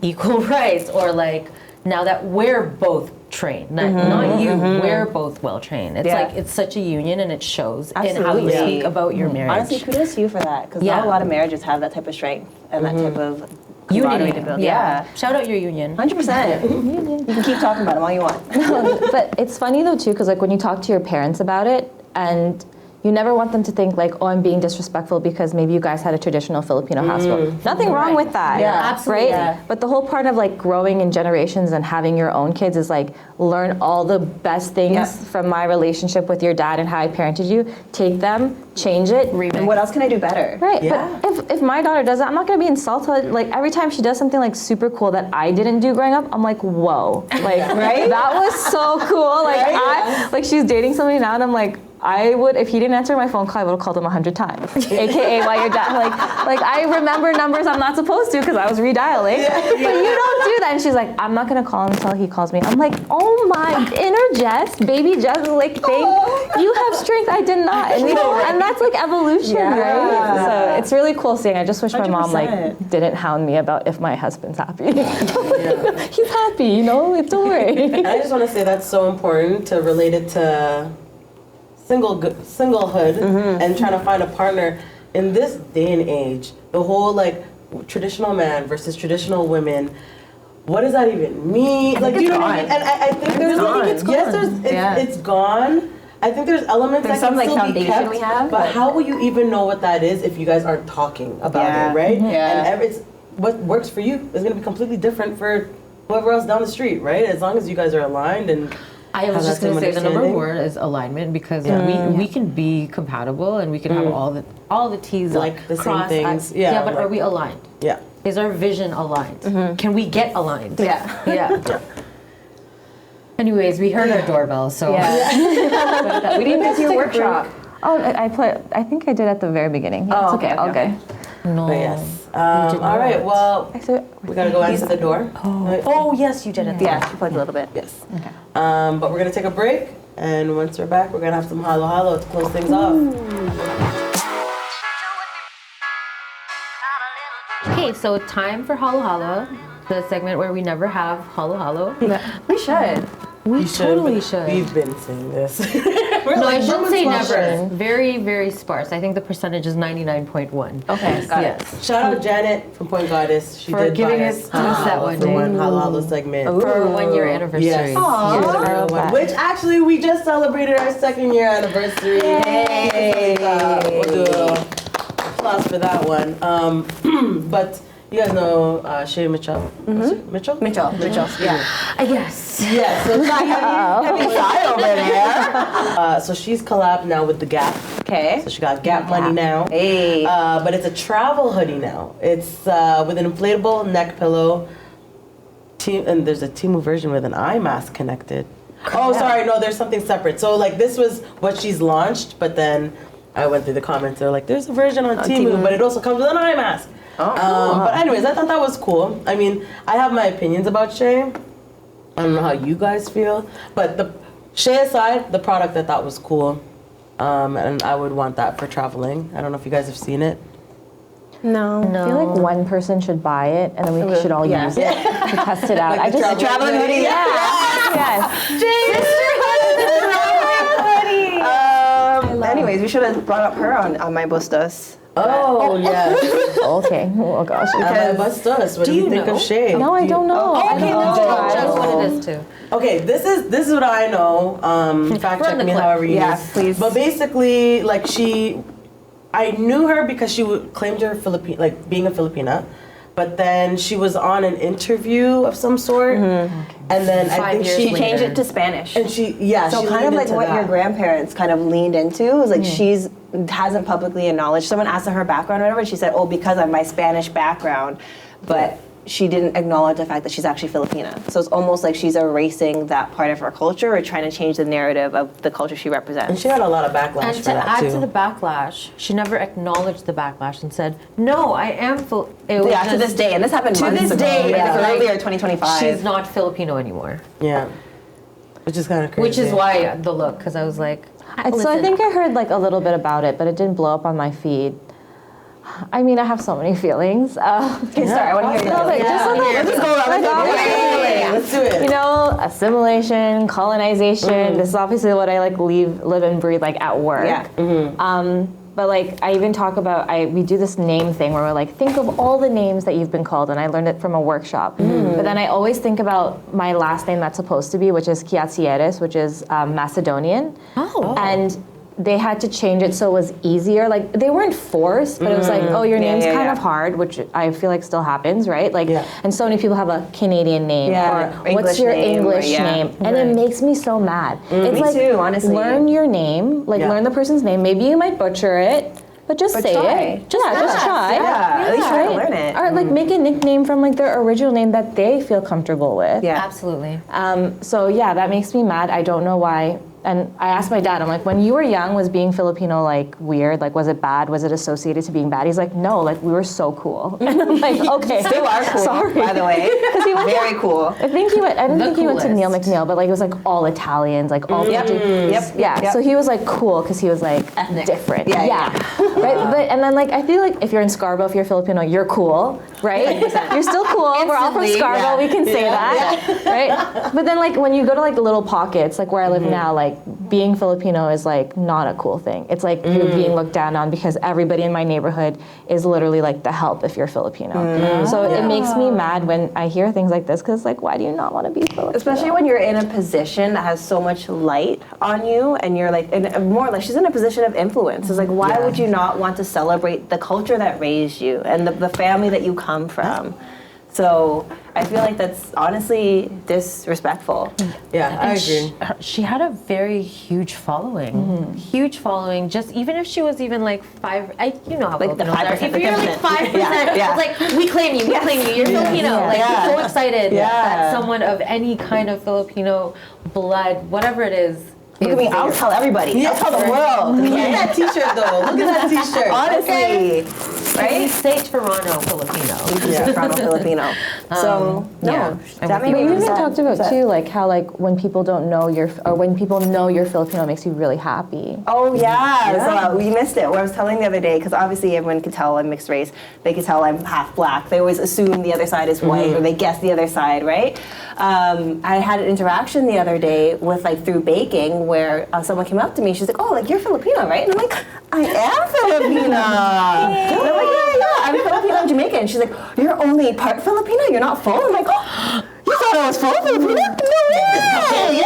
equal rights, or like now that we're both trained, not you, we're both well trained. It's like it's such a union, and it shows in how you speak about your marriage. Honestly, kudos to you for that, because not a lot of marriages have that type of strength and that type of camaraderie to build. Yeah. Shout out your union. 100%. You can keep talking about them all you want. But it's funny though too, because like when you talk to your parents about it, and you never want them to think like, oh, I'm being disrespectful because maybe you guys had a traditional Filipino household. Nothing wrong with that. Yeah, absolutely. Right? Yeah. But the whole part of like growing in generations and having your own kids is like learn all the best things from my relationship with your dad and how I parented you. Take them, change it. And what else can I do better? Right, but if my daughter does that, I'm not gonna be insulted. Like every time she does something like super cool that I didn't do growing up, I'm like, whoa, like that was so cool. Like like she's dating somebody now, and I'm like, I would, if he didn't answer my phone call, I would have called him 100 times. AKA why your dad, like I remember numbers I'm not supposed to because I was redialing. But you don't do that. And she's like, I'm not gonna call him until he calls me. I'm like, oh my, inner Jess, baby Jess, like, you have strength, I did not. And that's like evolution, right? So it's really cool seeing. I just wish my mom like didn't hound me about if my husband's happy. He's happy, you know, don't worry. I just want to say that's so important to relate it to singlehood and trying to find a partner in this day and age. The whole like traditional man versus traditional women. What does that even mean? Like, do you know what I mean? And I think there's it's gone. I think there's elements There's that some can like still be foundation kept, we have, but how will you even know what that is if you guys aren't talking about it, right? And it's what works for you is going to be completely different for whoever else down the street, right? As long as you guys are aligned and I was just going to say the number one is alignment, because we can be compatible and we can have all the T's like the same things. But are we aligned? Yeah. Is our vision aligned? Can we get aligned? Yeah. Anyways, we heard our doorbell, so we didn't get to your workshop. Oh, I think I did at the very beginning. Yeah, it's okay, all good. No. But yes. All right. Well, we gotta go answer the door. Oh yes, you did it. Yeah, she plugged a little bit. Yes. Okay. But we're gonna take a break, and once we're back, we're gonna have some halo halo to close things off. Okay, so time for halo halo, the segment where we never have halo halo. We should. We totally should. We've been saying this. No, I shouldn't say never. Very, very sparse. I think the percentage is 99.1. Okay, got it. Shout out Janet from Point Goddess. She For did giving buy us that one for day. one halo halo segment. For our 1 year anniversary. Yes. Aw. Here's the real one. Which actually we just celebrated our 2nd year anniversary. Yay! We'll do applause for that one. But you guys know Shay Mitchell? Mitchell? Mitchell, yeah. Yes. Yeah, so heavy sigh over there. So she's collabed now with the Gap. Okay. So she got Gap money now. Hey. But it's a travel hoodie now. It's with an inflatable neck pillow. And there's a Temu version with an eye mask connected. Oh, sorry, no, there's something separate. So like this was what she's launched, but then I went through the comments. They're like, there's a version on Temu, but it also comes with an eye mask. But anyways, I thought that was cool. I mean, I have my opinions about Shay. I don't know how you guys feel, but the Shay aside, the product I thought was cool, and I would want that for traveling. I don't know if you guys have seen it. No. I feel like one person should buy it, and then we should all use it to test it out. Like the traveling hoodie. Yes. Anyways, we should have brought up her on My Bustos. Oh, yes. Okay. Oh gosh. Bustos. What do you think of Shay? No, I don't know. Okay, let's tell Jess what it is too. Okay, this is what I know. Fact check me however you Yeah, need. please. But basically, like I knew her because she claimed her like being a Filipina, but then she was on an interview of some sort, and then I think she changed it to Spanish. And she so kind of like what your grandparents kind of leaned into was like she's hasn't publicly acknowledged. Someone asked her background or whatever, and she said, "Oh, because of my Spanish background," but she didn't acknowledge the fact that she's actually Filipina. So it's almost like she's erasing that part of her culture or trying to change the narrative of the culture she represents. And she got a lot of backlash And for to that add too. to the backlash, she never acknowledged the backlash and said, "No, I am." To this day, and this happened months this ago. day, Yeah, like, earlier 2025. She's not Filipino anymore. Yeah, which is kind of crazy. Which is why the look, because I was like, So I think I heard like a little bit about it, but it didn't blow up on my feed. I mean, I have so many feelings. Okay, sorry, I want to hear you. Let's do it. You know, assimilation, colonization. This is obviously what I like live and breathe like at work. Yeah. But like I even talk about we do this name thing where we're like, think of all the names that you've been called, and I learned it from a workshop. But then I always think about my last name that's supposed to be, which is Kiatsieres, which is Macedonian. And they had to change it so it was easier. Like they weren't forced, but it was like, oh, your name's kind of hard, which I feel like still happens, right? Like, and so many people have a Canadian name or what's your English name, and it makes me so mad. It's Me like, too, honestly. learn your name, like learn the person's name. Maybe you might butcher it, but just say try. it. Just try. Yeah, at least try to learn it. Or like make a nickname from like their original name that they feel comfortable with. Yeah. absolutely. So yeah, that makes me mad. I don't know why. And I asked my dad, I'm like, when you were young, was being Filipino like weird? Like, was it bad? Was it associated to being bad? He's like, no, like we were so cool. And I'm like, okay. Still are cool, Sorry. by the way. Because he went very cool. I think he went. I didn't think he went to Neil coolest. McNeil, but like it was like all Italians, like all Yep. Yeah. So he was like cool because he was like different. Yeah. Right. But and then like I feel like if you're in Scarborough, if you're Filipino, you're cool, right? You're still cool. We're all from Instantly, Scarborough. We can say that, right? But then like when you go to like little pockets, like where I live now, like being Filipino is like not a cool thing. It's like you're being looked down on because everybody in my neighborhood is literally like the help if you're Filipino. So it makes me mad when I hear things like this because like why do you not want to be Filipino? Especially when you're in a position that has so much light on you and you're like, and more like she's in a position of influence. It's like, why would you not want to celebrate the culture that raised you and the family that you come from? So I feel like that's honestly disrespectful. Yeah, I agree. She had a very huge following. Huge following. Just even if she was even like you know how Like the Filipinos are. 5%, If you're like 5%, Yeah. it's like we claim you, we claim you. You're Filipino. Like so excited that someone of any kind of Filipino blood, whatever it is. Look at me, I'll tell everybody. I'll tell the world. Look at that T-shirt though. Look at that T-shirt. Honestly. Right? We say Toronto Filipino. Toronto Filipino. So, yeah. that made But me you even upset. talked about too, like how like when people don't know when people know you're Filipino, it makes you really happy. Oh yeah. So we missed it. What I was telling the other day, because obviously everyone could tell I'm mixed race. They could tell I'm half black. They always assume the other side is white, or they guess the other side, right? I had an interaction the other day with like through baking where someone came up to me. She's like, "Oh, like you're Filipino, right?" And I'm like, "I am Filipino." And I'm like, "Yeah, I'm Filipino and Jamaican." And she's like, "You're only part Filipino. You're not full." I'm like, "Oh, you thought I was full Filipino? No way!"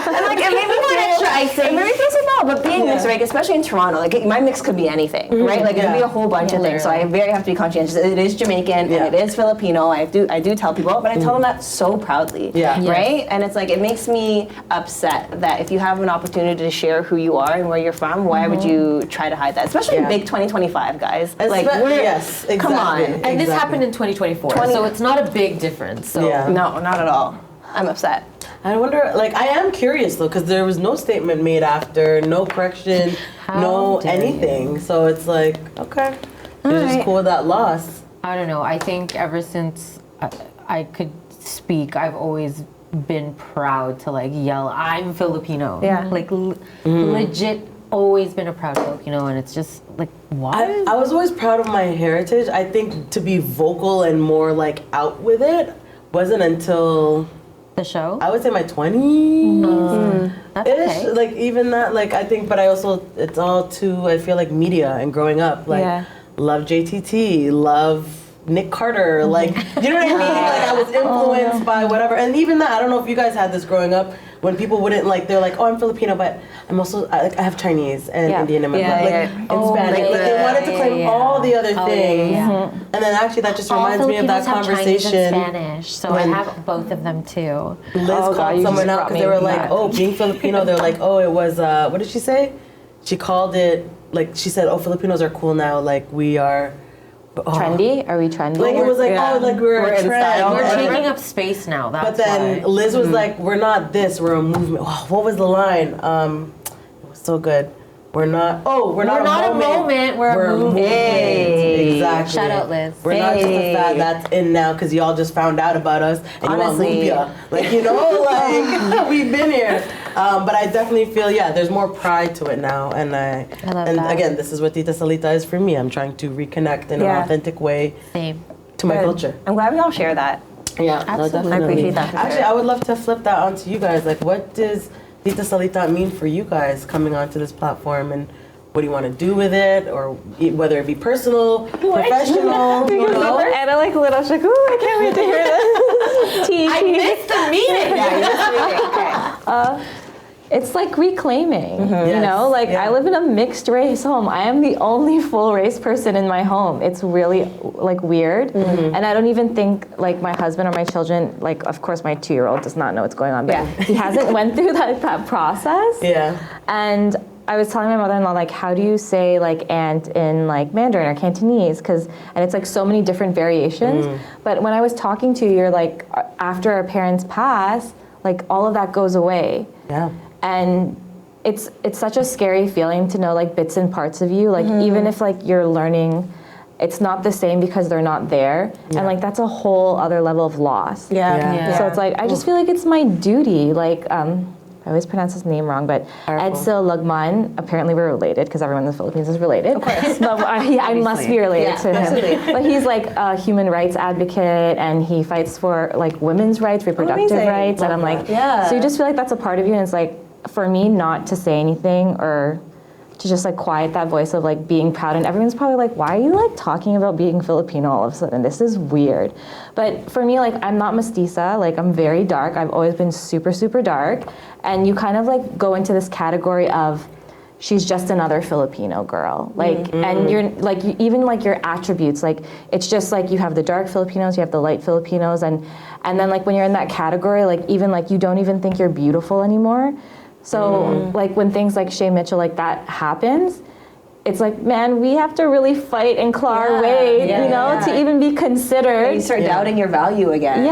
And like it made me feel it made me feel so bad. But being mixed, right, especially in Toronto, like my mix could be anything, right? Like it could be a whole bunch of things. So I very have to be conscientious. It is Jamaican and it is Filipino. I do tell people, but I tell them that so proudly, right? And it's like it makes me upset that if you have an opportunity to share who you are and where you're from, why would you try to hide that? Especially in big 2025 guys. Like exactly. come on. And this happened in 2024, so it's not a big difference. So No, not at all. I'm upset. I wonder, like, I am curious though, because there was no statement made after, no correction, no anything. So it's like, okay, you're just cool with that loss. I don't know. I think ever since I could speak, I've always been proud to like yell, "I'm Filipino." Yeah. Like legit, always been a proud Filipino, and it's just like why? I was always proud of my heritage. I think to be vocal and more like out with it wasn't until The show. I would say my 20s. That's okay. Like even that, like I think, but I also it's all too. I feel like media and growing up, like love JTT, love Nick Carter, like, you know what I mean? Like, I was influenced by whatever. And even that, I don't know if you guys had this growing up, when people wouldn't, like, they're like, oh, I'm Filipino, but I'm also, I have Chinese and Indian in my blood, like, and Spanish. Like, they wanted to claim all the other things. And then actually that just reminds me of that conversation. Chinese and Spanish, so I have both of them too. Liz called someone out because they were like, oh, being Filipino, they're like, oh, it was, what did she say? She called it, like, she said, oh, Filipinos are cool now, like, we are... Trendy? Are we trendy? Like, it was like, oh, like, we're a trend. We're taking up space now, that's But then why. Liz was like, we're not this, we're a movement. Oh, what was the line? It was so good. We're not a moment, we're a movement. Hey. Exactly. Shout out, Liz. We're not just a fad that's in now because y'all just found out about us and Honestly. you want lumpia. Like, you know, like, we've been here. But I definitely feel, there's more pride to it now. And I love that. Again, this is what Tita Salita is for me. I'm trying to reconnect in an authentic way to my culture. I'm glad we all share that. Yeah, no, definitely. I appreciate that. Actually, I would love to flip that onto you guys. Like, what does Tita Salita mean for you guys coming onto this platform, and what do you want to do with it, or whether it be personal, professional, you know? And I like little like, ooh, I can't wait to hear this. I missed the meeting. It's like reclaiming, you know? Like, I live in a mixed race home. I am the only full race person in my home. It's really, like, weird. And I don't even think, like, my husband or my children, like, of course, my 2-year-old does not know what's going on, but he hasn't went through that process. And I was telling my mother-in-law, like, how do you say, like, aunt in, like, Mandarin or Cantonese? And it's, like, so many different variations. But when I was talking to you, you're like, after our parents pass, like, all of that goes away. And it's such a scary feeling to know, like, bits and parts of you. Like, even if, like, you're learning, it's not the same because they're not there. And, like, that's a whole other level of loss. So it's like, I just feel like it's my duty. Like, I always pronounce his name wrong, but Edsel Lugman, apparently we're related because everyone in the Philippines is related. Of course. But I must be related to him. But he's like a human rights advocate, and he fights for, like, women's rights, reproductive rights. And I'm like, so you just feel like that's a part of you, and it's like, for me not to say anything or to just, like, quiet that voice of, like, being proud, and everyone's probably like, why are you, like, talking about being Filipino all of a sudden? This is weird. But for me, like, I'm not mestiza. Like, I'm very dark. I've always been super, super dark. And you kind of, like, go into this category of, she's just another Filipino girl. Like, and you're, like, even, like, your attributes, like, it's just, like, you have the dark Filipinos, you have the light Filipinos, and then, like, when you're in that category, like, even, like, you don't even think you're beautiful anymore. So, like, when things like Shay Mitchell, like, that happens, it's like, man, we have to really fight and claw our way, you know, to even be considered. You start doubting your value again.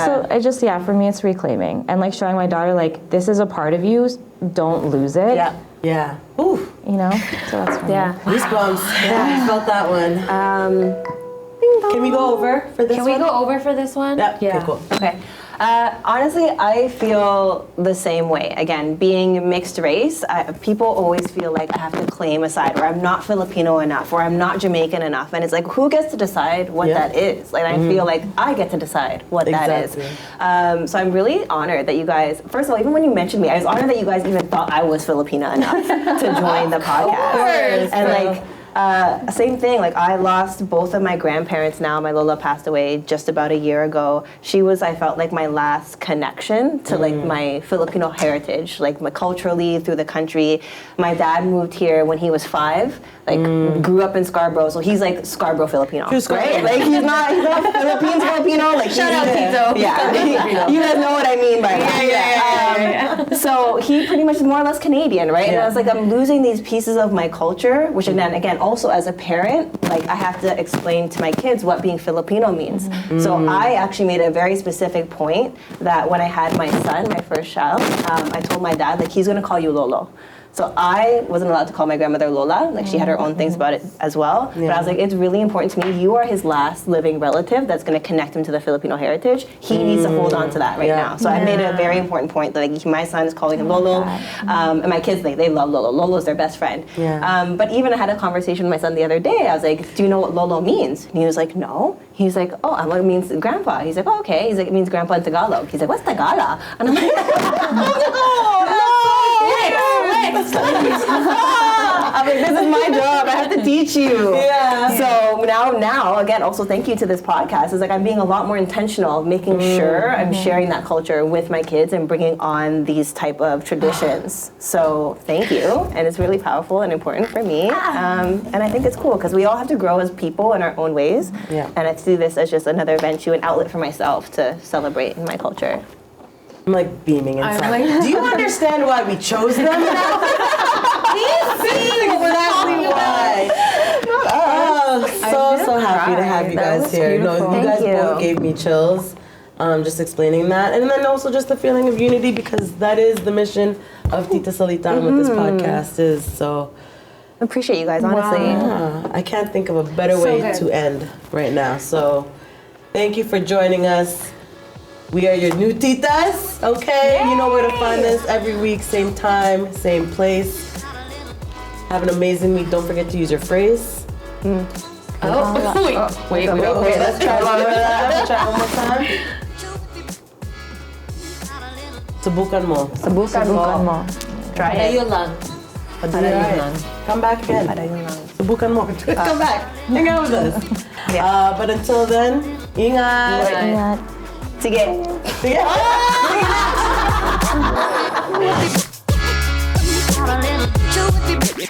So I just, for me, it's reclaiming. And, like, showing my daughter, like, this is a part of you, don't lose it. Ooh. You know? So that's for me. Goosebumps. I felt that one. Can we go over for this one? Can we go over for this one? Okay, cool. Okay. Honestly, I feel the same way. Again, being mixed race, people always feel like I have to claim a side, or I'm not Filipino enough, or I'm not Jamaican enough. And it's like, who gets to decide what that is? Like, I feel like I get to decide what that is. So I'm really honored that you guys, first of all, even when you mentioned me, I was honored that you guys even thought I was Filipina enough to join the podcast. And like, same thing, like, I lost both of my grandparents now. My Lola passed away just about a year ago. She was, I felt like, my last connection to, like, my Filipino heritage, like, my culturally through the country. My dad moved here when he was 5, like, grew up in Scarborough, so he's, like, Scarborough Filipino, right? Like, he's not Philippines Filipino. Like, shout out Tito. Yeah, you guys know what I mean by that. So he pretty much is more or less Canadian, right? And I was like, I'm losing these pieces of my culture, which then again, also as a parent, like, I have to explain to my kids what being Filipino means. So I actually made a very specific point that when I had my son, my first child, I told my dad, like, he's gonna call you Lolo. So I wasn't allowed to call my grandmother Lola. Like, she had her own things about it as well. But I was like, it's really important to me. You are his last living relative that's going to connect him to the Filipino heritage. He needs to hold on to that right now. So I made a very important point that, like, my son is calling him Lolo. And my kids, they love Lolo. Lolo's their best friend. But even I had a conversation with my son the other day. I was like, do you know what Lolo means? And he was like, no. He's like, oh, I know it means grandpa. He's like, oh, okay. He's like, it means grandpa in Tagalog. He's like, what's Tagalog? And I'm like, I'm like, this is my job. I have to teach you. So now again, also thank you to this podcast. It's like I'm being a lot more intentional, making sure I'm sharing that culture with my kids and bringing on these type of traditions. So thank you, and it's really powerful and important for me. And I think it's cool because we all have to grow as people in our own ways. Yeah. And I see this as just another venue, an outlet for myself to celebrate in my culture. I'm like beaming inside. I'm like- Do you understand why we chose them now? Exactly why. Oh, so happy to have you That guys was here. No, beautiful. you guys Thank you. both gave me chills. Just explaining that, and then also just the feeling of unity because that is the mission of Tita Salita and what this podcast is. So. I appreciate you guys, honestly. I can't think of a better way good. to end right now. So, thank you for joining us. We are your new Titas, okay? You know where to find us every week, same time, same place. Have an amazing week. Don't forget to use your phrase. Wait. Okay, let's try one more time. Let's try one more time. Subukan mo. Subukan mo. Try it. Padayon lang. Padayon lang. Come back again. Subukan mo. Come back. Hang out with us. But until then, ingat. Ingat. Sige. Sige. Got a little too